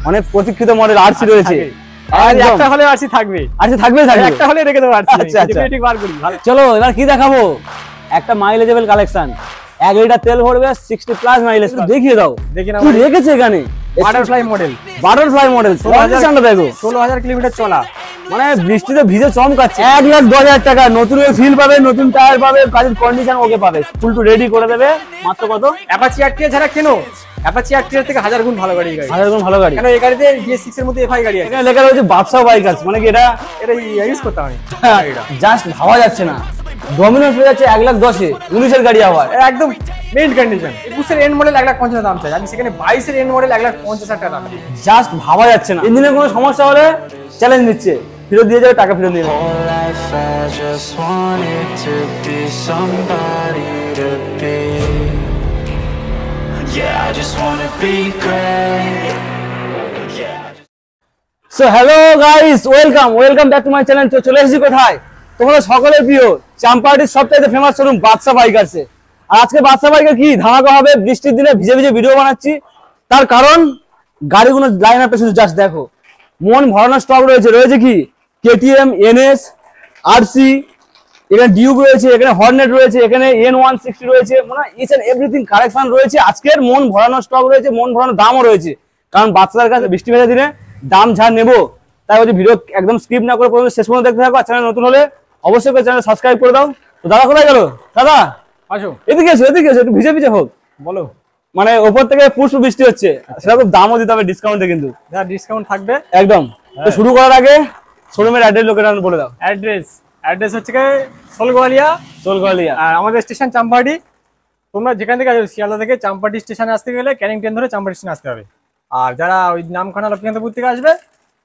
অনেক প্রতীক্ষিত model RC রয়েছে। একটা হলে আরসি থাকবে, একটা হলে রেখে দেবো আরসি। চলো এবার কি দেখাবো, একটা মাইলেজেবল কালেকশন। 1 লিটার তেল ভরবে, 60 প্লাস মাইলেজ। দেখিয়ে দাও, দেখি না রেখেছে এখানে বাটারফ্লাই মডেল। 16,000 কিলোমিটার চলা, মানে বৃষ্টিতে ভিজে চমকাচ্ছে। 1,10,000 টাকা, নতুন ফিল পাবে, নতুন টায়ার পাবে, কাজের কন্ডিশন ওকে পাবে, ফুল টু রেডি করে দেবে। মাত্র কত? অ্যাপাচি আরটিআর ছাড়া কেন, অ্যাপাচি আরটিআর থেকে 1000 গুণ ভালো গাড়ি, 1000 গুণ ভালো গাড়ি। কেন এই গাড়িতে GS6 এর মধ্যে এফআই গাড়ি আছে। এখানে লেখা রয়েছে বাদশা বাইকার্স, মানে কি এটা ইউজ করতে হবে, জাস্ট ভাবা যাচ্ছে না। ডমিনোস হয়ে যাচ্ছে 1,10,000 19 এর গাড়ি, আবার একদম মেইন কন্ডিশন। 21 এর এন্ড মডেল 1,50,000 দাম চাই, আমি সেখানে 22 এর এন্ড মডেল 1,50,000 টাকা দাম। জাস্ট ভাবা যাচ্ছে না। ইঞ্জিনের কোনো সমস্যা হলে চ্যালেঞ্জ দিচ্ছে, ফেরত দিয়ে যাবে, টাকা ফেরত দিয়ে যাবে। So hello guys, welcome back to my channel. তো চলে এসেছি কোথায়, তোমাদের সকলের প্রিয় চাম্পাহাটির সবচাইতে ফেমাস শোরুম বাদশা বাইকার্সে। আর আজকে বাদশা বাইকের কি ধামাকা হবে, বৃষ্টির দিনে ভিজে ভিজে ভিডিও বানাচ্ছি। তার কারণ গাড়িগুলো লাইন আপে শুধু জাস্ট দেখো, মন ভরানো স্টক রয়েছে কি KTM, NS, RC, এখানে ডিউক রয়েছে, এখানে হর্নেট রয়েছে, এখানে N160 রয়েছে, মানে ইচ এন্ড এভরিথিং কালেকশন রয়েছে। আজকের মন ভরানো স্টক রয়েছে, মন ভরানো দামও রয়েছে। কারণ বাচ্চাদের কাছে বৃষ্টি ভেজা দিনে দাম ঝাড় নেবো, তাই হচ্ছে ভিডিও একদম স্কিপ না করে পর্যন্ত শেষ পর্যন্ত দেখতে থাকো। আর চ্যানেল নতুন হলে অবশ্যই করে চ্যানেল সাবস্ক্রাইব করে দাও। তো দাদা কোথায় গেল? দাদা আসো, এদিকে এসো, একটু ভিজে ভিজে হোক। বলো। মানে উপর থেকে পুষ্প বৃষ্টি হচ্ছে, সেটা খুব দামও দিতে হবে, ডিসকাউন্টে কিন্তু ডিসকাউন্ট থাকবে একদম। তো শুরু করার আগে শোরুমের অ্যাড্রেস লোকেশন বলে দাও। অ্যাড্রেস হচ্ছে সোলগোয়ালিয়া, আর আমাদের স্টেশন চাম্পাহাটি। তোমরা যেখান থেকে শিয়ালদা থেকে চাম্পাহাটি স্টেশনে আসতে গেলে ক্যানিং ট্রেন ধরে চাম্পাহাটি স্টেশনে আসতে হবে। আর যারা ওই নামখানা লক্ষ্মীকান্তপুর থেকে আসবে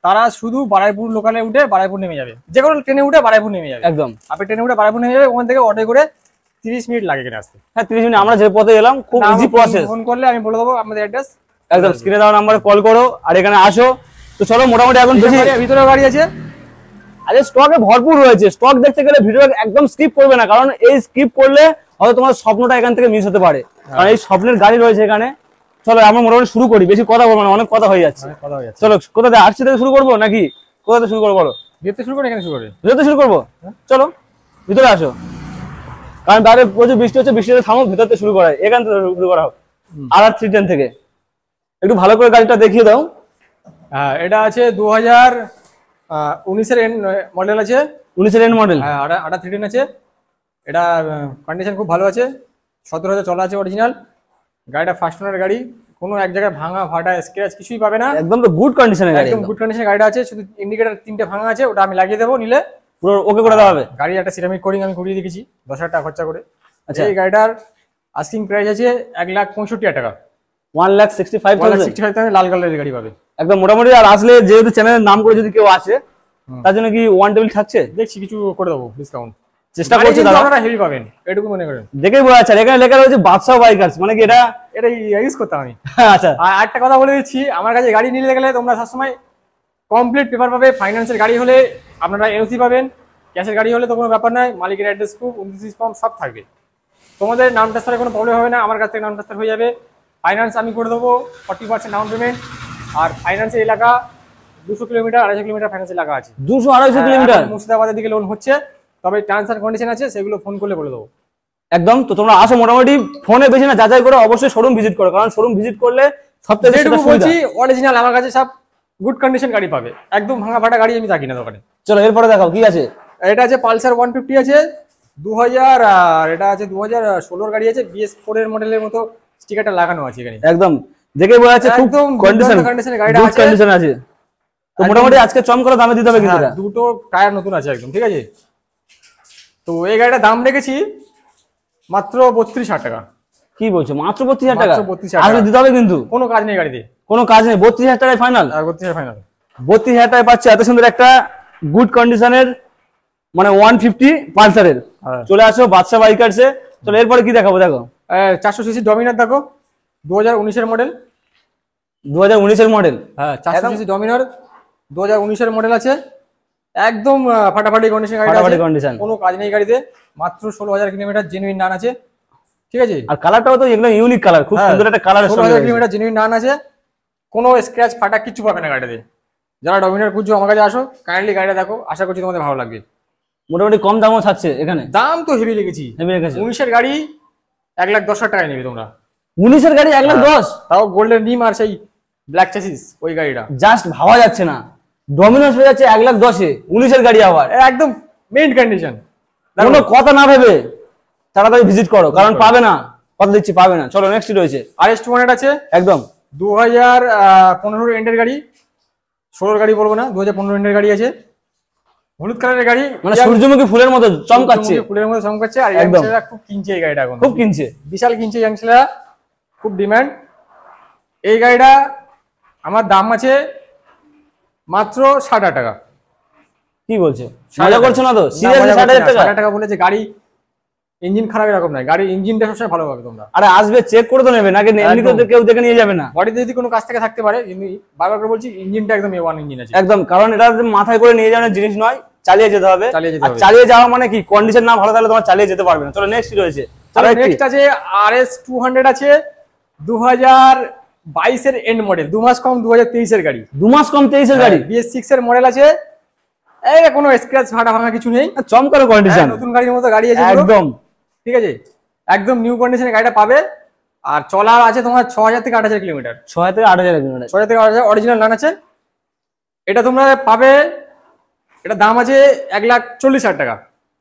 তারা শুধু বারাইপুর লোকালে উঠে বারাইপুর নেমে যাবে, যে কোনো ট্রেনে উঠে বারাইপুর নেমে যাবে। একদম আপনি ট্রেনে উঠে বারাইপুর নেমে যাবে, ওখান থেকে অটো করে 30 মিনিট লাগে এখানে আসতে। হ্যাঁ 30 মিনিট, আমরা যে পথে এলাম খুব ইজি প্রসেস। ফোন করলে আমি বলে দেবো আমাদের অ্যাড্রেস, একদম স্ক্রিনে দেওয়া নাম্বারে কল করো আর এখানে আসো। তো চলো মোটামুটি এখন বেশি ভিতরে গাড়ি আছে, আরে স্টকে ভরপুর রয়েছে। স্টক দেখতে গেলে ভিডিও একদম স্কিপ করবে না, কারণ এই স্কিপ করলে হয়তো তোমার স্বপ্নটা এখান থেকে মিস হতে পারে, কারণ এই স্বপ্নের গাড়ি রয়েছে এখানে। চলো আমরা মোটামুটি শুরু করি, বেশি কথা বলবো না, অনেক কথা হয়ে যাচ্ছে। চলো কোথা থেকে, আরসি থেকে শুরু করবো নাকি কোথা থেকে শুরু করবো বলো? ভিতরে শুরু করে, এখানে শুরু করে ভিতরে শুরু করবো। চলো ভিতরে আসো, কারণ বাইরে প্রচুর বৃষ্টি হচ্ছে, বৃষ্টিতে থামো, ভিতর থেকে শুরু করা, এখান থেকে শুরু করা হোক। R310 থেকে একটু ভালো করে গাড়িটা দেখিয়ে দাও। হ্যাঁ এটা আছে 2019 এর এন্ড মডেল আছে, 19 এর এন্ড মডেল। হ্যাঁ R310 আছে। এটা কন্ডিশন খুব ভালো আছে, 17,000 চলা আছে অরিজিনাল। গাড়িটা ফার্স্ট ওনার গাড়ি, কোনো এক জায়গায় ভাঙা ফাটা স্ক্র্যাচ কিছুই পাবে না, একদম তো গুড কন্ডিশনের গাড়ি, একদম গুড কন্ডিশনের গাড়িটা আছে। শুধু ইন্ডিকেটর 3টে ভাঙা আছে, ওটা আমি লাগিয়ে দেবো, নিলে পুরো ওকে করে দেওয়া হবে। গাড়ি একটা সিরামিক কোডিং আমি করিয়ে দেখেছি 10,000 টাকা খরচা করে। আচ্ছা এই গাড়িটার আস্কিং প্রাইস আছে 1,65,000 টাকা, 1,65,000 লাল কালারের গাড়ি পাবে একদম মোটামুটি। আর আসলে যেহেতু চ্যানেলের নাম করে যদি কেউ আসে, তার জন্য কি ওয়ান টেবিল থাকছে? দেখছি কিছু করে দেবো ডিসকাউন্ট, চেষ্টা করছি দাদা, আপনারা হেভি পাবেন এটুকু মনে করেন। দেখেই বোঝা যাচ্ছে। এখানে লেখা রয়েছে বাদশা বাইকার্স, মানে কি এটা ইউজ করতে আমি। আচ্ছা আর একটা কথা বলে দিচ্ছি, আমার কাছে গাড়ি নিতে গেলে তোমরা সবসময় কমপ্লিট পেপার পাবে। ফাইন্যান্সের গাড়ি হলে আপনারা এনওসি পাবেন, ক্যাশের গাড়ি হলে তো কোনো ব্যাপার নয়, মালিকের অ্যাড্রেস প্রুফ, 29 ফর্ম সব থাকবে। তোমাদের নাম ট্রান্সফারে কোনো প্রবলেম হবে না, আমার কাছ থেকে নাম ট্রান্সফার হয়ে যাবে। ফাইন্যান্স আমি করে দেবো 40% ডাউন পেমেন্ট। আর ফাইন্যান্সের এলাকা 200 কিলোমিটার 250 কিলোমিটার ফাইন্যান্স এলাকা আছে, 200-250 কিলোমিটার মুর্শিদাবাদের দিকে লোন হচ্ছে, তবে টার্মস এন্ড কন্ডিশন আছে, সেগুলো ফোন করলে বলে দেবো একদম। তো তোমরা আসো, মোটামুটি ফোনে বেশি না যাচাই করো, অবশ্যই শোরুম ভিজিট করো, কারণ শোরুম ভিজিট করলে সবচেয়ে বেশি বলছি অরিজিনাল আমার কাছে সব গুড কন্ডিশন গাড়ি পাবে, একদম ভাঙা ফাটা গাড়ি আমি থাকি না দোকানে। চলো এরপরে দেখাও কি আছে। এটা আছে পালসার 150 আছে 2000, আর এটা আছে 2016 গাড়ি আছে, BS4 এর মডেলের মতো স্টিকারটা লাগানো আছে এখানে, একদম দেখে বোঝা যাচ্ছে খুব কন্ডিশনের গাড়িটা আছে, কন্ডিশন আছে। তো মোটামুটি আজকে চম করে দামে দিতে হবে কিন্তু এটা। দুটো টায়ার নতুন আছে একদম, ঠিক আছে। তো এই গাড়িটার দাম রেখেছি মাত্র 32,000 টাকা। কি বলছো, মাত্র 32,000 টাকা? 32,000 আসলে দিতে হবে কিন্তু, কোনো কাজ নেই গাড়িতে, কোনো কাজ নেই। 32,000 টাকায় ফাইনাল, আর 32,000 ফাইনাল। 32,000 টাকায় পাচ্ছে এত সুন্দর একটা গুড কন্ডিশনের, মানে 150 পালসারের। চলে আসো বাদশা বাইকার্সে। চলো এরপরে কি দেখাবো, দেখো 400 সিসি ডমিনার, দেখো 2019 এর মডেল, 2019 এর মডেল। হ্যাঁ 400 সিসি ডমিনার 2019 এর মডেল আছে, একদম ফাটাফাটি কন্ডিশন গাড়িটা আছে, কোনো কাজ নেই গাড়িতে, মাত্র 16,000 কিলোমিটার জেনুইন রান আছে, ঠিক আছে। আর কালারটাও তো একদম ইউনিক কালার, খুব সুন্দর একটা কালার। 16,000 কিলোমিটার জেনুইন রান আছে, কোনো স্ক্র্যাচ ফাটা কিছু পাবে না গাড়িতে। যারা ডমিনার খুঁজছো আমার কাছে আসো, কাইন্ডলি গাড়িটা দেখো, আশা করছি তোমাদের ভালো লাগবে। মোটামুটি কম দামও থাকছে এখানে? দাম তো হেভি লেগেছি, 19-এর গাড়ি 1,10,000 টাকায় নেবে তোমরা। 19-এর গাড়ি 1,10,000? তাও গোল্ডেন রিম আর সেই ব্ল্যাক চ্যাসিস, ওই গাড়িটা জাস্ট ভাবা যাচ্ছে না। ডমিনোস হয়ে যাচ্ছে 1,10,000-এ, 19-এর গাড়ি আবার একদম মেইন কন্ডিশন। কোনো কথা না ভেবে তাড়াতাড়ি ভিজিট করো, কারণ পাবে না, কথা দিচ্ছি পাবে না। চলো নেক্সট রয়েছে RS200 আছে, একদম 2015 এন্ডের গাড়ি, 16 গাড়ি বলবো না, 2015 এন্ডের গাড়ি আছে, হলুদ কালারের গাড়ি, মানে সূর্যমুখী ফুলের মতো চমকাচ্ছে, ফুলের মতো চমকাচ্ছে। আর একদম ইয়াংছেলেরা খুব কিনছে এই গাড়িটা, এখন খুব কিনছে, বিশাল কিনছে ইয়াংছেলেরা, খুব ডিমান্ড। এই গাড়িটা আমার দাম আছে মাত্র 60,000 টাকা। কি বলছো, মজা করছো না তো? সিরিয়াসলি 60,000 টাকা? 60,000 টাকা বলেছে। গাড়ি ইঞ্জিন খারাপ এরকম নয়, গাড়ির ইঞ্জিনটা সবসময় ভালো পাবে তোমরা। আরে আসবে চেক করে তো নেবে, নাকি এমনি তো কেউ দেখে নিয়ে যাবে না? বডিতে যদি কোনো কাজ থেকে থাকতে পারে, কিন্তু বারবার করে বলছি ইঞ্জিনটা একদম A1 ইঞ্জিন আছে একদম, কারণ এটা মাথায় করে নিয়ে যাওয়ার জিনিস নয়, চালিয়ে যেতে হবে। আর চালিয়ে যাওয়া মানে কি, কন্ডিশন না ভালো তাহলে তোমার চালিয়ে যেতে পারবে না। চলো নেক্সট রয়েছে। নেক্সট আছে RS200 আছে, 2022-এর এন্ড মডেল, 2 মাস কম 2023-এর গাড়ি। 2 মাস কম 23-এর গাড়ি, BS6 এর মডেল আছে। এই কোনো স্ক্র্যাচ ফাটা ভাঙা কিছু নেই, চমকার কন্ডিশন, নতুন গাড়ির মতো গাড়ি আছে একদম। ঠিক আছে, একদম নিউ কন্ডিশনে গাড়িটা পাবে। আর চলা আছে তোমার 6,000 থেকে 8,000 কিলোমিটার। 6,000 থেকে 8,000 কিলোমিটার, 6,000 থেকে 8,000 অরিজিনাল রান আছে। এটা তোমরা পাবে, এটা দাম আছে 1,40,000 টাকা।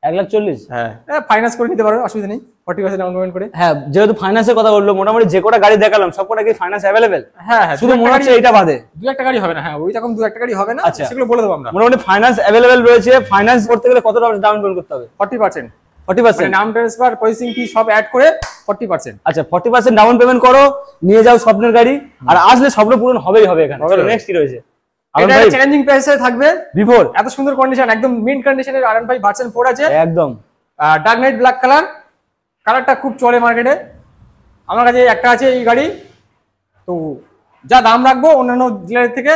1,40,000? হ্যাঁ, ফাইন্যান্স করে নিতে পারো, অসুবিধা নেই, 40% ডাউন পেমেন্ট করে। হ্যাঁ, যেহেতু ফাইন্যান্সের কথা বললো, মোটামুটি যে কটা গাড়ি দেখালাম সব কটা কি ফাইন্যান্স অ্যাভেলেবেল? হ্যাঁ, শুধু মনে হচ্ছে এইটা বাদে 2-1টা গাড়ি হবে না। হ্যাঁ, ওই রকম 2-1টা গাড়ি হবে না, সেগুলো বলে দেবো আমরা। মোটামুটি ফাইন্যান্স অ্যাভেলেবেল রয়েছে। ফাইন্যান্স করতে গেলে কত টাকা ডাউন পেমেন্ট করতে হবে? 40%। 40%? নাম ট্রান্সফার, প্রসেসিং ফি সব অ্যাড করে 40%। আচ্ছা, 40% ডাউন পেমেন্ট করো, নিয়ে যাও স্বপ্নের গাড়ি, আর আসলে স্বপ্ন পূরণ হবেই হবে এখানে। চলো নেক্সট কি রয়েছে? এটা চ্যালেঞ্জিং প্রাইসে থাকবে। V4 এত সুন্দর কন্ডিশন, একদম মিন্ট কন্ডিশনের R15 ভার্সন 4 আছে, একদম ডার্ক নাইট ব্ল্যাক কালার। কালারটা খুব চলে মার্কেটে, আমার কাছে একটা আছে এই গাড়ি। তো যা দাম রাখবো অন্যান্য ডিলারের থেকে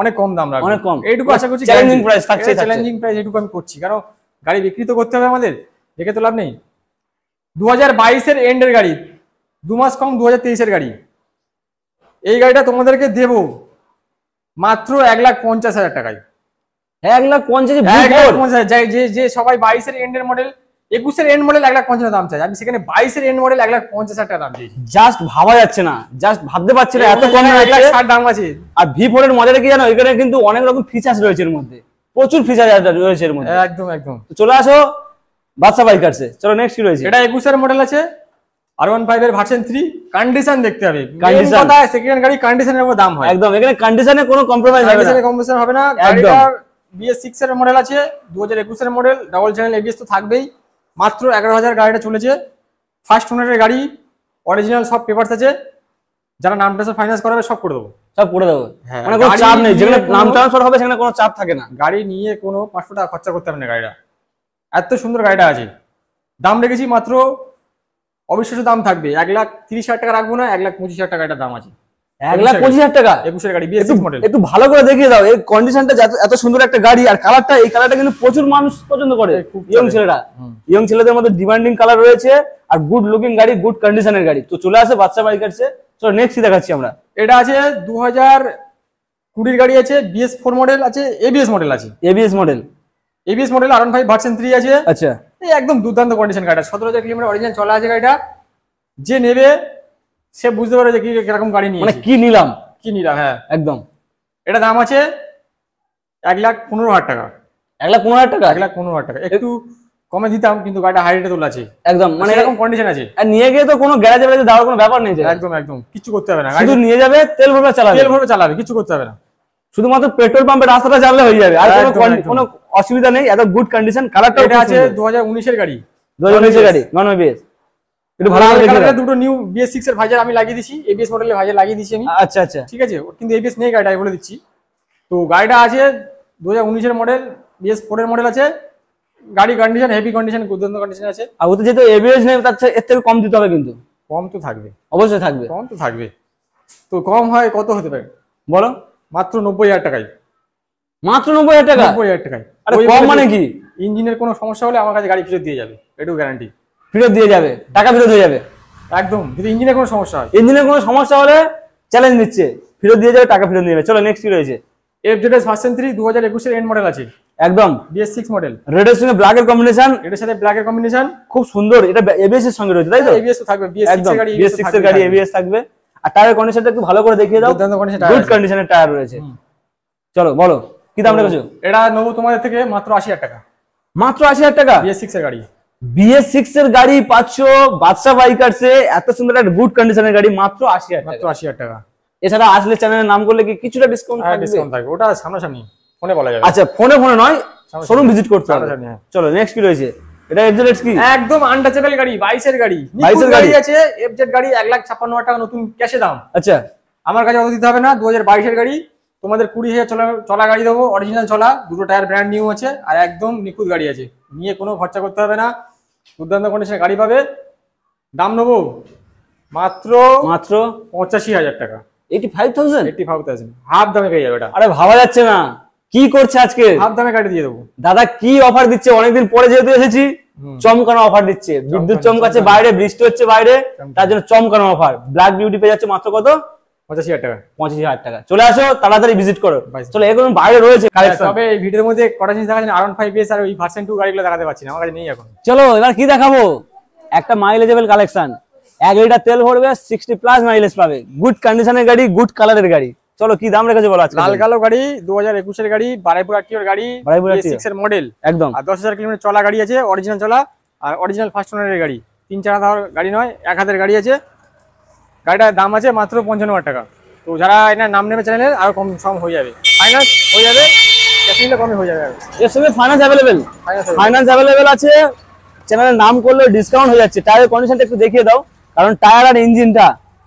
অনেক কম দাম রাখবো, অনেক কম। এইটুকু আশা করছি। চ্যালেঞ্জিং প্রাইস থাকছে, চ্যালেঞ্জিং প্রাইস এইটুকু আমি করছি, কারণ গাড়ি বিক্রি তো করতে হবে আমাদের, দেখে তো লাভ নেই। 2022-এর এন্ডের গাড়ি, 2 মাস কম 2023-এর গাড়ি। এই গাড়িটা তোমাদেরকে দেবো মাত্র 1,50,000 টাকায়। 1,50,000? যে সবাই 22-এর এন্ডের মডেল, 21-এর এন্ড মডেল 1,50,000 দাম চাই, আমি সেখানে 22-এর এন্ড মডেল 1,50,000 টাকা দাম দিয়েছি। জাস্ট ভাবা যাচ্ছে না, জাস্ট ভাবতে পারছি না, এত কম 1,60,000 দাম আছে। আর V4 এর মজাটা কি জানো, এখানে কিন্তু অনেক রকম ফিচার্স রয়েছে এর মধ্যে, প্রচুর ফিচার রয়েছে এর মধ্যে। একদম একদম। তো চলে আসো বাদশা বাইকার্সে। চলো নেক্সট কি রয়েছে? এটা 21-এর মডেল আছে, R15 এর ভার্সন 3। কন্ডিশন দেখতে হবে, কন্ডিশন কথা সেকেন্ড গাড়ি কন্ডিশনের উপর দাম হয়। একদম, এখানে কন্ডিশনে কোনো কম্প্রোমাইজ হবে না, কম্প্রোমাইজ হবে না। গাড়িটা BS6 এর মডেল আছে, 2021-এর মডেল, ডাবল চ্যানেল ABS তো থাকবেই। মাত্র 11,000 গাড়িটা চলেছে, ফার্স্ট ওনারের গাড়ি, অরিজিনাল সব পেপারস আছে। যারা নাম ট্রান্সফার ফাইন্যান্স করাবে সব করে দেবো, সব করে দেবো, মানে কোনো চাপ নেই। যেখানে নাম ট্রান্সফার হবে সেখানে কোনো চাপ থাকে না, গাড়ি নিয়ে কোনো 500 টাকা খরচা করতে হবে না। গাড়িটা এত সুন্দর গাড়িটা আছে, দাম রেখেছি মাত্র, অবিশ্বাস্য দাম থাকবে। 1,30,000 টাকা রাখবো না, 1,25,000 টাকা এটা দাম আছে। 1,25,000 টাকা 21-এর গাড়ি, BS6 মডেল। একটু ভালো করে দেখিয়ে দাও এর কন্ডিশনটা, এত সুন্দর একটা গাড়ি, আর কালারটা, এই কালারটা কিন্তু প্রচুর মানুষ পছন্দ করে, ইয়ং ছেলেরা, ইয়ং ছেলেদের মধ্যে ডিমান্ডিং কালার রয়েছে, আর গুড লুকিং গাড়ি, গুড কন্ডিশনের গাড়ি। তো চলে আসে বাদশা বাইকার্সে। চলো নেক্সট দেখাচ্ছি আমরা। এটা আছে 2020-এর গাড়ি আছে, BS4 মডেল আছে, ABS মডেল আছে। ABS model, ABS model R15 version 3 আছে। আচ্ছা, এই একদম দুর্দান্ত কন্ডিশন গাড়িটা, 17,000 কিলোমিটার অরিজিনাল চলা আছে গাড়িটা। যে নেবে সে বুঝতে পারে যে কিরকম গাড়ি নিয়ে, মানে কি নিলাম। হ্যাঁ একদম। এটা দাম আছে 1,15,000 টাকা। 1,15,000 টাকা? 1,15,000 টাকা একটু কমে দিতাম, কিন্তু গাড়িটা হাই রেটে তোলা আছে একদম, মানে এরকম কন্ডিশন আছে। আর নিয়ে গিয়ে তো কোনো গ্যারেজে বেড়ে যাওয়ার কোনো ব্যাপার নেই, একদম একদম কিছু করতে হবে না, শুধু নিয়ে যাবে, তেল ভরবে চালাবে, কিছু করতে হবে না, শুধুমাত্র পেট্রোল পাম্পে রাস্তাটা চাললে হয়ে যাবে, আর কোনো অসুবিধা নেই। এত গুড কন্ডিশন। কালারটা এটা আছে 2019-এর গাড়ি, 2019-এর গাড়ি, নন ABS। একটু ভালো করে দেখো, দুটো নিউ BS6 এর ভাইজার আমি লাগিয়ে দিছি, ABS মডেলের ভাইজার লাগিয়ে দিছি আমি। আচ্ছা আচ্ছা, ঠিক আছে, কিন্তু ABS নেই গাড়িটা, আমি বলে দিচ্ছি। তো গাড়িটা আছে 2019-এর মডেল, BS4 এর মডেল আছে। গাড়ি কন্ডিশন হেভি কন্ডিশন, দুর্দান্ত কন্ডিশন আছে। আর ওতে যেহেতু ABS নেই, তার এর থেকে কম দিতে হবে, কিন্তু কম তো থাকবে, অবশ্যই থাকবে, কম তো থাকবে। তো কম হয় কত হতে পারে বলো? মাত্র 90,000 টাকায়। মাত্র 90,000 টাকা? 90,000 টাকায়। আরে কম মানে কি? ইঞ্জিনের কোনো সমস্যা হলে আমার কাছে গাড়ি ফেরত দিয়ে যাবে, এটুকু গ্যারান্টি। ফেরত দিয়ে যাবে, টাকা ফেরত হয়ে যাবে একদম। যদি ইঞ্জিনের কোনো সমস্যা হয়, ইঞ্জিনের কোনো সমস্যা হলে চ্যালেঞ্জ দিচ্ছে, ফেরত দিয়ে যাবে, টাকা ফেরত দিয়ে যাবে। চলো নেক্সট কি রয়েছে? FZS ভার্সন 3 2021 এর এন্ড মডেল আছে, একদম BS6 মডেল। রেডের সঙ্গে ব্ল্যাক এর কম্বিনেশন, এটার সাথে ব্ল্যাক এর কম্বিনেশন, খুব সুন্দর। এটা এবিএস এর সঙ্গে রয়েছে তাই তো? ABS তো থাকবে, BS6 একদম এর গাড়ি, BS6 এর গাড়ি এবিএস থাকবে। আর টায়ারের কন্ডিশনটা একটু ভালো করে দেখিয়ে দাও। গুড কন্ডিশনের টায়ার রয়েছে। চলো বলো কি দাম রেখেছো? এটা নেবো তোমাদের থেকে মাত্র 80,000 টাকা। মাত্র 80,000 টাকা? BS6 এর গাড়ি, BS6 এর গাড়ি পাচ্ছ বাদশা বাইকার্সে, এত সুন্দর একটা গুড কন্ডিশনের গাড়ি মাত্র 80,000 টাকা। মাত্র 80,000 টাকা। এছাড়া আসলে চ্যানেলের নাম করলে কি কিছুটা ডিসকাউন্ট থাকবে? ডিসকাউন্ট থাকবে, ওটা সামনাসামনি ফোনে বলা যাবে। আচ্ছা ফোনে নয়, শোরুম ভিজিট করতে হবে। চলো নেক্সট কি রয়েছে? এটা FZS কি? একদম আনটাচেবল গাড়ি, 22 এর গাড়ি, 22 এর গাড়ি আছে। FZ গাড়ি 1,56,000 টাকা নতুন ক্যাশে দাম। আচ্ছা আমার কাছে অত দিতে হবে না, 2022 এর গাড়ি, তোমাদের 20,000 চলা গাড়ি দেবো, অরিজিনাল চলা, দুটো টায়ার ব্র্যান্ড নিউ আছে, আর একদম নিখুঁত গাড়ি আছে, নিয়ে কোনো খরচা করতে হবে না, দুর্দান্ত কন্ডিশনের গাড়ি পাবে। দাম নেবো মাত্র 85,000 টাকা। 85,000 হাফ দামে পেয়ে যাবে এটা। আরে ভাবা যাচ্ছে না, কি করছে আজকে? হাফ দামে গাড়ি দিয়ে দেবো। দাদা কি অফার দিচ্ছে, অনেকদিন পরে যেহেতু এসেছি, চমকানো অফার দিচ্ছে। বিদ্যুৎ চমকাচ্ছে বাইরে, বৃষ্টি হচ্ছে বাইরে, তার জন্য চমকানো অফার। ব্ল্যাক বিউটি পেয়ে যাচ্ছে মাত্র কত? 85,000 টাকা। 85,000 টাকা। চলে আসো, তাড়াতাড়ি ভিজিট করো। চলো এখন বাইরে রয়েছে কালেকশন। তবে এই ভিডিওর মধ্যে কটা জিনিস দেখাচ্ছি, R15S আর ওই ভার্সন 2 গাড়িগুলো দেখাতে পারছি না, আমার কাছে নেই এখন। চলো এবার কি দেখাবো? একটা মাইলেজেবল কালেকশন। 1 লিটার তেল ভরবে, 60 প্লাস মাইলেজ পাবে, গুড কন্ডিশনের গাড়ি, গুড কালারের গাড়ি। চলো কি দাম রেখেছো বলো আজকে? লাল কালো গাড়ি, 2021 এর গাড়ি, বারাইপুর আরটিওর গাড়ি, BS6 এর মডেল, একদম। আর 10,000 কিলোমিটার চলা গাড়ি আছে, অরিজিনাল চলা, আর অরিজিনাল ফার্স্ট ওনারের গাড়ি, 3-4 হাজার গাড়ি নয়, 1 হাতের গাড়ি আছে। গাড়িটার দাম আছে মাত্র 55,000 টাকা। তো যারা এটা নাম নেবে চ্যানেলে, আরো কম সম হয়ে যাবে, ফাইন্যান্স হয়ে যাবে, ক্যাশ নিলে কমে হয়ে যাবে। এর সঙ্গে ফাইন্যান্স অ্যাভেলেবেল আছে। চ্যানেলের নাম করলে ডিসকাউন্ট হয়ে যাচ্ছে। টায়ারের কন্ডিশনটা একটু দেখিয়ে দাও, কারণ টায়ার আর ইঞ্জিনটা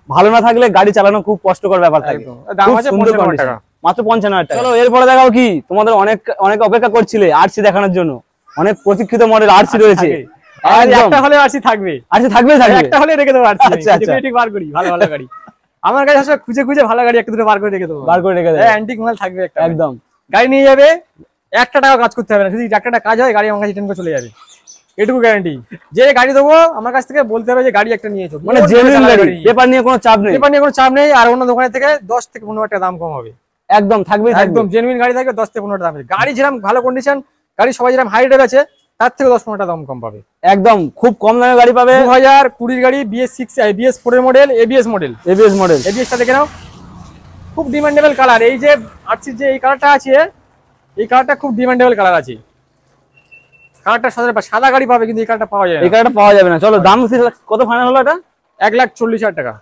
ভালো না থাকলে গাড়ি চালানো খুব কষ্টকর ব্যাপার থাকে। দাম আছে 55,000 টাকা, মাত্র 55,000 টাকা। চলো এরপরে দেখাও কি, তোমাদের অনেক অপেক্ষা করছিলে আরসি দেখানোর জন্য। অনেক প্রতীক্ষিত মডেল আরসি রয়েছে। একটা হলে আরসি থাকবে, একটা হলে রেখে দেবো আরসি। ঠিক বার করি ভালো ভালো গাড়ি, আমার কাছে আসলে খুঁজে ভালো গাড়ি একটা দুটো বার করে রেখে দেবো, অ্যান্টিক মাল থাকবে একটা। একদম গাড়ি নিয়ে যাবে, 1 টাকা কাজ করতে হবে না, যদি 1 টাকা কাজ হয় গাড়ি আমার কাছে রিটার্ন করে চলে যাবে, এটুকু গ্যারান্টি। যে গাড়ি দেবো আমার কাছ থেকে বলতে হবে যে গাড়ি একটা নিয়েছো, মানে জেনুইন গাড়ি, পেপার নিয়ে কোনো চাপ নেই, আর অন্য দোকানের থেকে 10 থেকে 15 টাকা দাম কম হবে। একদম থাকবে, একদম জেনুইন গাড়ি থাকবে, 10 থেকে 15 টাকা দাম। গাড়ি যেরকম ভালো কন্ডিশন, গাড়ি সবাই যেরকম হাই রেট আছে, তার থেকে 10-15 টাকা দাম কম পাবে। একদম খুব কম দামে গাড়ি পাবে। 2020 গাড়ি, BS4 এর মডেল, ABS মডেল। ABS টা দেখে নাও, খুব ডিমান্ডেবল কালার। এই যে আরসির যে এই কালারটা আছে, এই কালারটা খুব ডিমান্ডেবল কালার আছে। কালারটা সাদা গাড়ি পাবে, কিন্তু এই কালারটা পাওয়া যায় না। এই কালারটা পাওয়া যাবে না। চলো দাম কত ফাইনাল হলো? এটা 1,40,000 টাকা।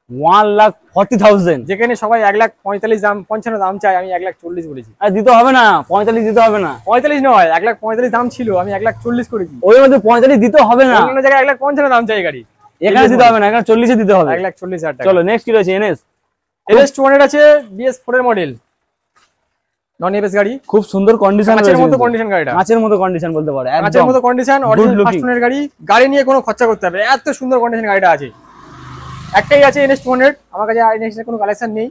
1,40,000, যেখানে সবাই 1,45,000 দাম, 55 দাম চাই, আমি 1,40,000 বলেছি। আর দিতে হবে না, 45 দিতে হবে না। 45 নয়, 1,45,000 দাম ছিল, আমি 1,40,000 করেছি। ওই মধ্যে 45 দিতে হবে না, অন্য জায়গায় 1,55,000 দাম চাই গাড়ি, এখানে দিতে হবে না, এখানে 40 দিতে হবে। 1,40,000 টাকা। চলো নেক্সট কি রয়েছে? NS 200 আছে, BS4 এর মডেল, নন এবিএস গাড়ি, খুব সুন্দর কন্ডিশন, কাঁচের মতো কন্ডিশন গাড়িটা, কাঁচের মতো কন্ডিশন বলতে পারো, একদম কাঁচের মতো কন্ডিশন, অরিজিনাল ফার্স্ট ওনার গাড়ি। গাড়ি নিয়ে কোনো খরচা করতে হবে, এত সুন্দর কন্ডিশন গাড়িটা আছে। একটাই আছে NS 200, আমার কাছে NS এর কোনো কালেকশন নেই।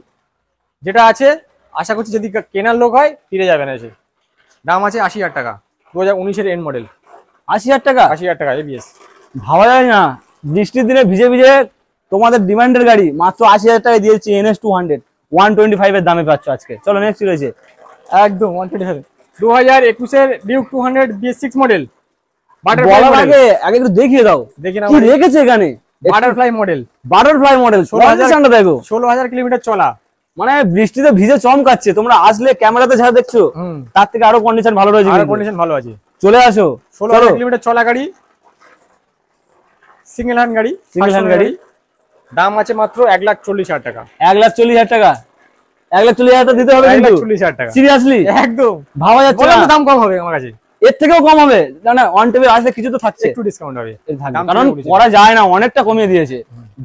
যেটা আছে আশা করছি যদি কেনার লোক হয় ফিরে যাবেন এসে। দাম আছে 80,000 টাকা, 2019 এর এন্ড মডেল। 80,000 টাকা? 80,000 টাকা ABS। ভাবা যায় না, বৃষ্টির দিনে ভিজে তোমাদের ডিমান্ডের গাড়ি মাত্র 80,000 টাকায় দিয়েছি। NS 200 125 এর দামে পাচ্ছ আজকে। চলো নেক্সট কি রয়েছে? একদম 127, 2021 এর ডিউক 200 BS6 মডেল। আগে একটু দেখিয়ে দাও, দেখি না কি রেখেছে এখানে। বাটারফ্লাই মডেল, 16,000 কিলোমিটার চলা। মানে বৃষ্টিতে ভিজে চমকাচ্ছে। তোমরা আসলে ক্যামেরাতে যা দেখছো তার থেকে আরো কন্ডিশন ভালো রয়েছে, আরো কন্ডিশন ভালো আছে। চলে আসো, 16,000 কিলোমিটার চলা গাড়ি, সিঙ্গেল হ্যান্ড গাড়ি। দাম আছে মাত্র 1,40,000 টাকা। 1,40,000 টাকা? 1,40,000 দিতে হবে কিন্তু? 1,40,000 টাকা সিরিয়াসলি? একদম ভাবা যাচ্ছে না, দাম কম হবে আমার কাছে, এর থেকেও কম হবে। না অন টেবিল আসলে কিছু তো থাকছে, একটু ডিসকাউন্ট হবে, কারণ করা যায় না, অনেকটা কমিয়ে দিয়েছে,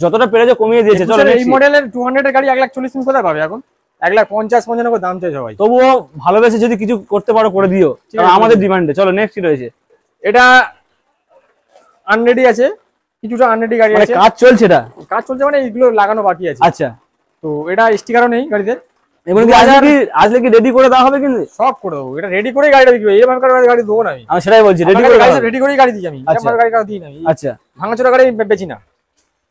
যতটা পেরেছে কমিয়ে দিয়েছে। চলো এই মডেলের 200 এর গাড়ি 1,40,000 তুমি কোথায় পাবে এখন? 1,50,000-95 দাম চাই সবাই। তবুও ভালোবেসে যদি কিছু করতে পারো করে দিও, কারণ আমাদের ডিমান্ডে। চলো নেক্সট কি রয়েছে? এটা আনরেডি আছে, কিছুটা আনরেডি গাড়ি আছে, কাজ চলছে। এটা কাজ চলছে মানে এইগুলো লাগানো বাকি আছে। আচ্ছা, তো এটা স্টিকারও নেই গাড়িতে। এগুলো কি আসলে কি রেডি করে দেওয়া হবে? কিন্তু সব করে দেবো, এটা রেডি করে গাড়িটা বিক্রি হবে। এরকম করে গাড়ি দেবো না আমি সেটাই বলছি, রেডি করে গাড়ি দিই আমি। আমার গাড়ি দিই না আমি। আচ্ছা, ভাঙাচোরা গাড়ি বেচি না,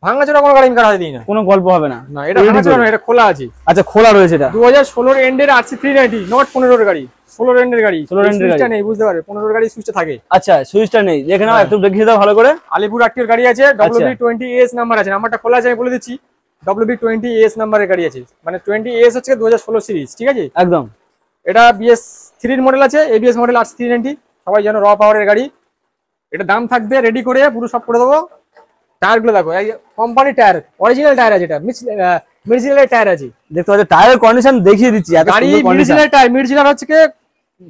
ভাঙাচোরা কোনো গাড়ি আমি কার হাতে দিই না, কোনো গল্প হবে না। না এটা ভাঙাচোরা না, এটা খোলা আছে। আচ্ছা, খোলা রয়েছে এটা। 2016 এন্ডের RC 390, নট 15 এর গাড়ি, 16 এন্ডের গাড়ি। 16 এন্ডের গাড়ি নেই, বুঝতে পারবে, 15 এর গাড়ি সুইচটা থাকে। আচ্ছা, সুইচটা নেই, দেখে নাও, একটু দেখিয়ে দাও ভালো করে। আলিপুর আটটির গাড়ি আছে, WB20AS নাম্বার আছে, নাম্বারটা খোলা আছে আমি বলে দিচ্ছি। WB20AS নাম্বারের গাড়ি আছে, মানে 20AS হচ্ছে 2016 সিরিজ, ঠিক আছে একদম। এটা BS3 এর মডেল আছে, ABS মডেল RC 390, সবাই জানো র পাওয়ারের গাড়ি। এটা দাম থাকবে, রেডি করে পুরো সব করে দেবো। টায়ারগুলো দেখো, কোম্পানি টায়ার, অরিজিনাল টায়ার আছে, এটা মিডজিলার টায়ার আছে, দেখতে পাচ্ছ টায়ারের কন্ডিশন দেখিয়ে দিচ্ছি। গাড়ি মিডজিলার টায়ার, মিডজিলার হচ্ছে কি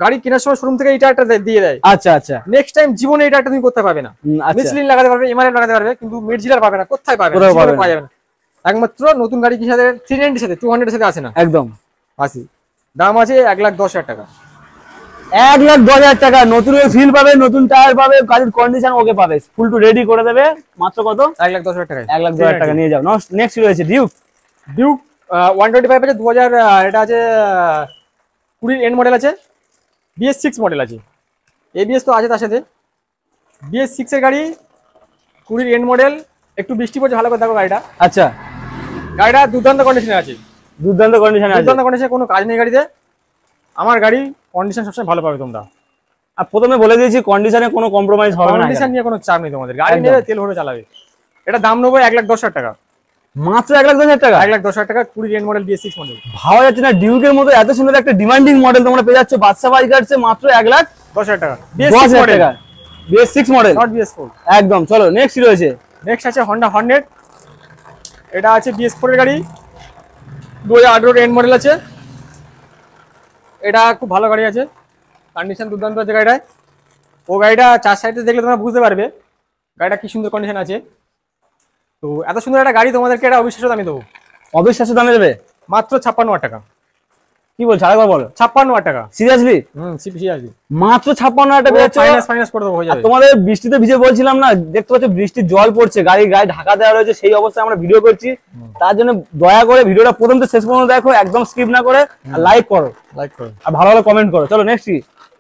গাড়ি কেনার সময় শোরুম থেকে এই টায়ারটা দিয়ে দেয়। আচ্ছা আচ্ছা, নেক্সট টাইম জীবনে এই টায়ারটা তুমি করতে পারবে না। মিডজিলার লাগাতে পারবে, এমআরএফ লাগাতে পারবে, কিন্তু মিডজিলার পাবে না। কোথায় পাবে? পাওয়া যাবে না, একমাত্র নতুন গাড়ি কি সাথে 390 এর সাথে 200 এর সাথে আসে না, একদম আসি। দাম আছে 1,10,000 টাকা। 1,10,000 টাকা, নতুন ফিল পাবে, নতুন টায়ার পাবে, গাড়ির কন্ডিশন ওকে পাবে, ফুল টু রেডি করে দেবে। মাত্র কত? 1,10,000 টাকা। 1,10,000 টাকা নিয়ে যাও। নেক্সট রয়েছে ডিউক। ডিউক 125 আছে, 2000, এটা আছে 20 এন্ড মডেল আছে, BS6 মডেল আছে, ABS তো আছে তার সাথে। BS6 এর গাড়ি, 20 এন্ড মডেল, একটু বৃষ্টি পড়ছে, ভালো করে দেখো গাড়িটা। আচ্ছা, গাড়িটা দুর্দান্ত কন্ডিশনে আছে, দুর্দান্ত কন্ডিশনে আছে, দুর্দান্ত কন্ডিশনে, কোনো কাজ নেই গাড়িতে। আমার গাড়ি কন্ডিশন সবসময় ভালো পাবে তোমরা। আর প্রথমে বলে দিয়েছি কন্ডিশনে কোনো কম্প্রোমাইজ হবে না, কন্ডিশন নিয়ে কোনো চাপ নেই তোমাদের, গাড়ি নেবে তেল ভরে চালাবে। এটা দাম নেবো 1,10,000 টাকা। মাত্র 1,10,000 টাকা। 1,10,000 টাকা, 20 এন্ড মডেল BS6 মডেল। ভাবা যাচ্ছে না, ডিউকের মতো এত সুন্দর একটা ডিমান্ডিং মডেল তোমরা পেয়ে যাচ্ছ বাদশা বাইকার্সে মাত্র 1,10,000 টাকা। BS6 টাকা, BS6 মডেল, নট BS4। একদম। চলো নেক্সট রয়েছে। নেক্সট আছে Honda Hornet, এটা আছে BS4 এর গাড়ি, 2018 এন্ড মডেল আছে। এটা খুব ভালো গাড়ি আছে, কন্ডিশন দুর্দান্ত আছে গাড়িটায়। ও গাড়িটা চার সাইডে দেখলে তোমরা বুঝতে পারবে গাড়িটা কি সুন্দর কন্ডিশন আছে। তো এত সুন্দর একটা গাড়ি তোমাদেরকে এটা অবিশ্বাস্য দামে দেবো। অবিশ্বাস্য দামে দেবে? মাত্র 56,000 টাকা। কি বলছো, আরেকবার বলো। 56,000 টাকা। সিরিয়াসলি? সিরিয়াসলি মাত্র 56,000 টাকা পেয়েছো? ফাইনান্স করে দেবো, হয়ে যাবে। তোমাদের বৃষ্টিতে ভিজে বলছিলাম না, দেখতে পাচ্ছ বৃষ্টির জল পড়ছে, গায়ে ঢাকা দেওয়া রয়েছে, সেই অবস্থায় আমরা ভিডিও করছি। তার জন্য দয়া করে ভিডিওটা প্রথম থেকে শেষ পর্যন্ত দেখো, একদম স্কিপ না করে, লাইক করো আর ভালো ভালো কমেন্ট করো। চলো নেক্সট।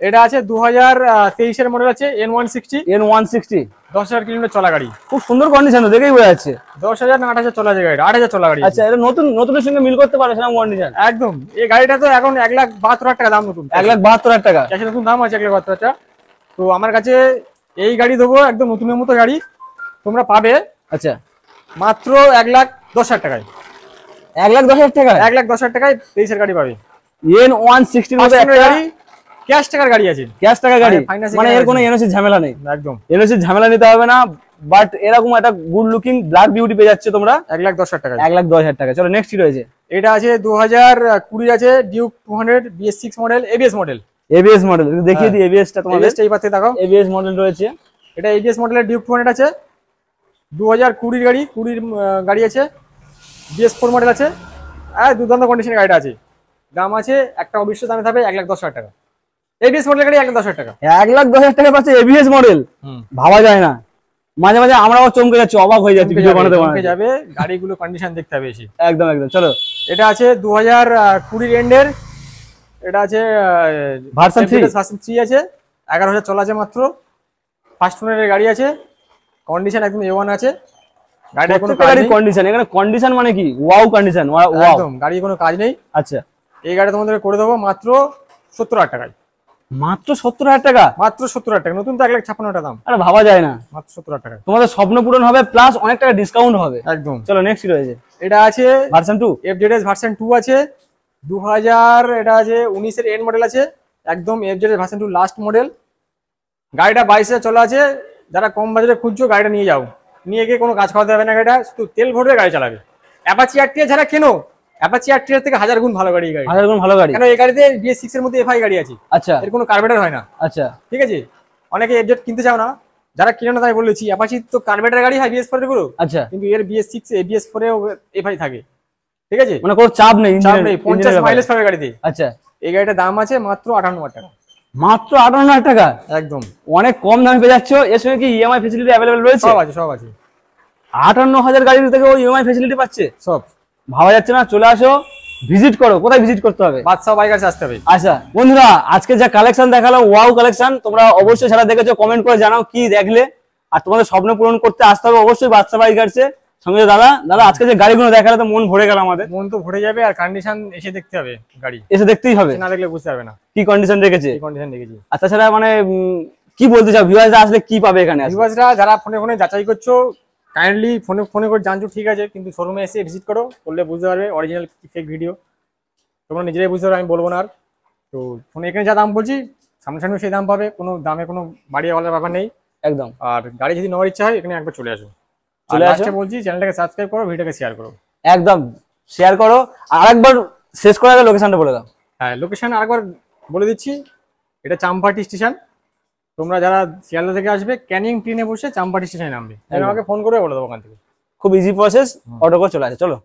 এটা আছে 2023 এর মডেল আছে, N160। 10,000 কিলোমিটার চলা গাড়ি, খুব সুন্দর কন্ডিশন, দেখেই বোঝা যাচ্ছে। 10,000 না 8,000 চলা যায় গাড়ি, 8,000 চলা গাড়ি। আচ্ছা, এটা নতুনের সঙ্গে মিল করতে পারে সেরকম কন্ডিশন? একদম। এই গাড়িটা তো এখন 1,72,000 টাকা দাম, নতুন 1,72,000 টাকা ক্যাশে নতুন দাম আছে 1,72,000 টাকা। তো আমার কাছে এই গাড়ি দেবো, একদম নতুনের মতো গাড়ি তোমরা পাবে। আচ্ছা, মাত্র 1,10,000 টাকায়। 1,10,000 টাকা? 1,10,000 টাকায় 23 এর গাড়ি পাবে। N160 মতো একটা গাড়ি, ক্যাশ টাকার গাড়ি আছে, ক্যাশ টাকা গাড়ি, মানে এর কোনো এনওসি ঝামেলা নেই। একদম এনওসি ঝামেলা নিতে হবে না, বাট এরকম একটা গুড লুকিং ব্ল্যাক বিউটি পেয়ে যাচ্ছে তোমরা 1,10,000 টাকা। 1,10,000 টাকা। চলো নেক্সট রয়েছে। এটা আছে 2020 আছে, Duke 200 BS6 model, ABS model. ABS model দেখিয়ে দিই, ABS টা তোমাদের এই পাতে দেখাও। ABS মডেল রয়েছে, এটা ABS মডেলের ডিউক 200 আছে, 2020 গাড়ি, 20 গাড়ি আছে, BS4 মডেল আছে, আর দুর্দান্ত কন্ডিশনের গাড়িটা আছে। দাম আছে একটা অবিশ্বাস্য দামে থাকবে 1,10,000 টাকা। ABS মডেল গাড়ি 1,10,000 টাকা। 1,10,000 টাকা পাচ্ছে ABS মডেল, ভাবা যায় না। মাঝে মাঝে আমরাও চমকে যাচ্ছি, অবাক হয়ে যাচ্ছি ভিডিও বানাতে বানাতে। যাবে গাড়িগুলো কন্ডিশন দেখতে হবে বেশি। একদম একদম। চলো, এটা আছে 2020 এন্ডের, এটা আছে ভার্সন 3 আছে, 11,000 চলা আছে মাত্র। ফার্স্ট ওনারের গাড়ি আছে, কন্ডিশন একদম A1 আছে। গাড়ির কোনো কাজ নেই। কন্ডিশন, এখানে কন্ডিশন মানে কি ওয়াও কন্ডিশন, ওয়াও একদম, গাড়ির কোনো কাজ নেই। আচ্ছা, এই গাড়ি তোমাদের করে দেবো মাত্র 70,000 টাকায়। মাত্র 70,000 টাকা? মাত্র 70,000 টাকা, নতুন তো 1,56,000 টাকা দাম। আরে ভাবা যায় না, মাত্র 70,000 টাকা। তোমাদের স্বপ্ন পূরণ হবে, প্লাস অনেক টাকা ডিসকাউন্ট হবে। একদম। চলো নেক্সট রয়েছে। এটা আছে ভার্সন 2, FZS ভার্সন 2 আছে, 2000, এটা আছে 19 এর এন্ড মডেল আছে, একদম FZS ভার্সন 2 লাস্ট মডেল। গাড়িটা 22,000 চলা আছে। যারা কম বাজেটে খুঁজছো গাড়িটা নিয়ে যাও, নিয়ে গিয়ে কোনো কাজ করাতে হবে না, গাড়িটা শুধু তেল ভরে গাড়ি চালাবে। অ্যাপাচি RTR যারা কেনো, অ্যাপাচি RTR থেকে 1000 গুণ ভালো গাড়ি, গাড়ি 1000 গুণ ভালো গাড়ি। কেন এই গাড়িতে BS6 এর মধ্যে FI গাড়ি আছে। আচ্ছা, এর কোনো কার্বেটার হয় না। আচ্ছা, ঠিক আছে। অনেকে FZ কিনতে চাও না, যারা কিনে না তাই বলেছি, অ্যাপাচি তো কার্বেটার গাড়ি হয় BS4 এর গুলো। আচ্ছা, কিন্তু এর BS6 BS4 এ FI থাকে। ঠিক আছে, মানে কোনো চাপ নেই, চাপ নেই, 50 মাইলেজ পাবে গাড়িতে। আচ্ছা, এই গাড়িটার দাম আছে মাত্র 58,000 টাকা। মাত্র 58,000 টাকা? একদম, অনেক কম দামে পেয়ে যাচ্ছ। এর সঙ্গে কি EMI ফ্যাসিলিটি अवेलेबल রয়েছে? সব আছে, সব আছে। 58,000 গাড়ির থেকে ও EMI ফ্যাসিলিটি পাচ্ছে, সব। ভাবা যাচ্ছে না। চলে আসো, ভিজিট করো। কোথায় ভিজিট করতে হবে? বাদশা বাইকার্স আসতে হবে। আচ্ছা বন্ধুরা, আজকে যা কালেকশন দেখালো, ওয়াও কালেকশন, তোমরা অবশ্যই যারা দেখেছো কমেন্ট করে জানাও কি দেখলে। আর তোমাদের স্বপ্ন পূরণ করতে আসতে হবে অবশ্যই বাদশা বাইকার্সে। সঙ্গে দাদা আজকে যে গাড়িগুলো দেখালে তো মন ভরে গেল আমাদের। মন তো ভরে যাবে, আর কন্ডিশন এসে দেখতে হবে, গাড়ি এসে দেখতেই হবে, না দেখলে বুঝতে পারবে না কি কন্ডিশন রেখেছে। কি কন্ডিশন দেখেছি। আর তাছাড়া মানে কি বলতে চাও, ভিউয়ার্সরা আসলে কি পাবে এখানে? ভিউয়ার্সরা যারা ফোনে ফোনে যাচাই করছো, কাইন্ডলি ফোনে ফোনে করে জানছো ঠিক আছে, কিন্তু শোরুমে এসে ভিজিট করো, করলে বুঝতে পারবে অরিজিনাল কি ফেক ভিডিও। তোমরা নিজেরাই বুঝতে পারবে, আমি বলবো না আর। তো ফোনে এখানে যা দাম বলছি সামনাসামনি সেই দাম পাবে, কোনো দামে কোনো বাড়িয়ে বলার ব্যাপার নেই একদম। আর গাড়ি যদি নেওয়ার ইচ্ছা হয় এখানে একবার চলে আসো। চলে আসো, বলছি চ্যানেলটাকে সাবস্ক্রাইব করো, ভিডিওটাকে শেয়ার করো। একদম শেয়ার করো। আর আরেকবার শেষ করার আগে লোকেশনটা বলে দাও। হ্যাঁ, লোকেশন আরেকবার বলে দিচ্ছি, এটা চাম্পাহাটি স্টেশন। তোমরা যারা শিয়ালদা থেকে আসবে ক্যানিং ট্রেনে বসে চাম্পাহাটি স্টেশনে নামবে, আমাকে ফোন করে বলে দেবো ওখান থেকে। খুব ইজি প্রসেস, অটো করে চলে আসে। চলো।